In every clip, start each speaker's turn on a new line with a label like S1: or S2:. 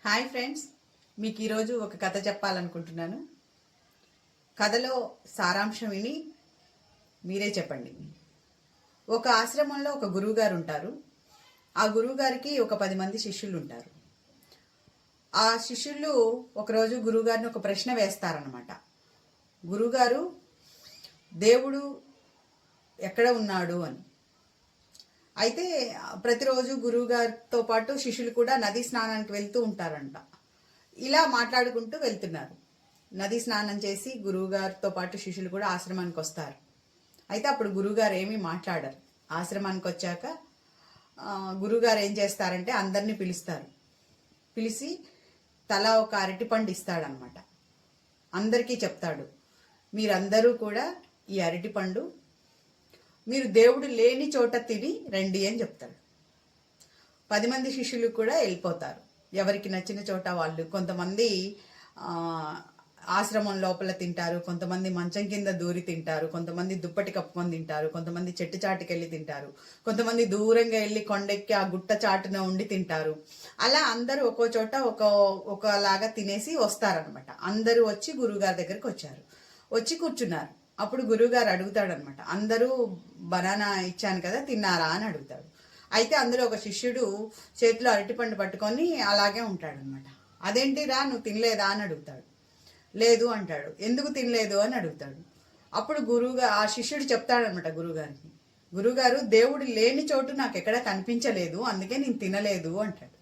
S1: Hi friends, మీకు ఈరోజు ఒక కథ చెప్పాలనుకుంటున్నాను. కథలో సారాంశం విని మీరే చెప్పండి. ఒక ఆశ్రమంలో ఒక గురువుగారు ఉంటారు. ఆ గురువుగారికి ఒక 10 మంది శిష్యులు ఉంటారు. ఆ శిష్యులు ఒకరోజు గురువుగారిని ఒక ప్రశ్న వేస్తారనమాట. గురువుగారు, దేవుడు ఎక్కడ ఉన్నాడు అని. అయితే ప్రతిరోజు గురువు గారితో పాటు శిష్యులు కూడా నదీ స్నానానికి వెళ్తూ ఉంటారంట. ఇలా మాట్లాడుకుంటూ వెళ్తున్నారు. నదీ స్నానం చేసి గురువు గారితో పాటు శిష్యులు కూడా ఆశ్రమానికి వస్తారు. అయితే అప్పుడు గురువుగారు ఏమీ మాట్లాడరు. ఆశ్రమానికి వచ్చాక గురువుగారు ఏం చేస్తారంటే అందరినీ పిలుస్తారు. పిలిచి తలా ఒక అరటిపండు ఇస్తాడనమాట. అందరికీ చెప్తాడు, మీరందరూ కూడా ఈ అరటిపండు మీరు దేవుడు లేని చోట తిని రండి అని చెప్తాడు. 10 మంది శిష్యులు కూడా వెళ్ళిపోతారు. ఎవరికి నచ్చిన చోట వాళ్ళు. కొంతమంది ఆశ్రమం లోపల తింటారు, కొంతమంది మంచం కింద దూరి తింటారు, కొంతమంది దుప్పటి కప్పుకొని తింటారు, కొంతమంది చెట్టు చాటుకి వెళ్ళి తింటారు, కొంతమంది దూరంగా వెళ్ళి కొండెక్కి ఆ గుట్ట చాటున ఉండి తింటారు. అలా అందరూ ఒక్కో చోట ఒకలాగా తినేసి వస్తారనమాట. అందరూ వచ్చి గురువుగారి దగ్గరికి వచ్చారు. వచ్చి కూర్చున్నారు. అప్పుడు గురువుగారు అడుగుతాడనమాట, అందరూ బనానా ఇచ్చాను కదా, తిన్నారా అని అడుగుతాడు. అయితే అందులో ఒక శిష్యుడు చేతిలో అరటిపండు పట్టుకొని అలాగే ఉంటాడనమాట. అదేంటి రా, నువ్వు తినలేదా అని అడుగుతాడు. లేదు అంటాడు. ఎందుకు తినలేదు అని అడుగుతాడు. అప్పుడు ఆ శిష్యుడు చెప్తాడనమాట గురువుగారికి, గురువుగారు, దేవుడు లేని చోటు నాకు ఎక్కడ కనిపించలేదు, అందుకే నేను తినలేదు అంటాడు.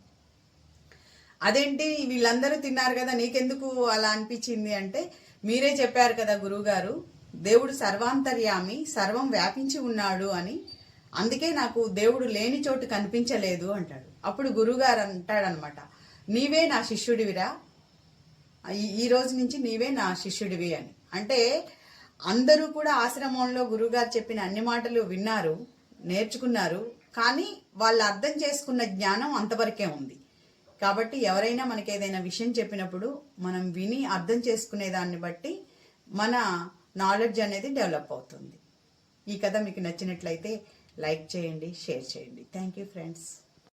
S1: అదేంటి, వీళ్ళందరూ తిన్నారు కదా, నీకెందుకు అలా అనిపించింది అంటే, మీరే చెప్పారు కదా గురువుగారు, దేవుడు సర్వాంతర్యామి, సర్వం వ్యాపించి ఉన్నాడు అని, అందుకే నాకు దేవుడు లేని చోటు కనిపించలేదు అంటాడు. అప్పుడు గురువుగారు అంటాడనమాట, నీవే నా శిష్యుడివిరా, ఈ రోజు నుంచి నీవే నా శిష్యుడివి అని. అంటే అందరూ కూడా ఆశ్రమంలో గురువుగారు చెప్పిన అన్ని మాటలు విన్నారు, నేర్చుకున్నారు. కానీ వాళ్ళు అర్థం చేసుకున్న జ్ఞానం అంతవరకే ఉంది. కాబట్టి ఎవరైనా మనకి ఏదైనా విషయం చెప్పినప్పుడు మనం విని అర్థం చేసుకునే దాన్ని బట్టి మన నాలెడ్జ్ అనేది డెవలప్ అవుతుంది. ఈ కథ మీకు నచ్చినట్లయితే లైక్ చేయండి, షేర్ చేయండి. Thank you friends.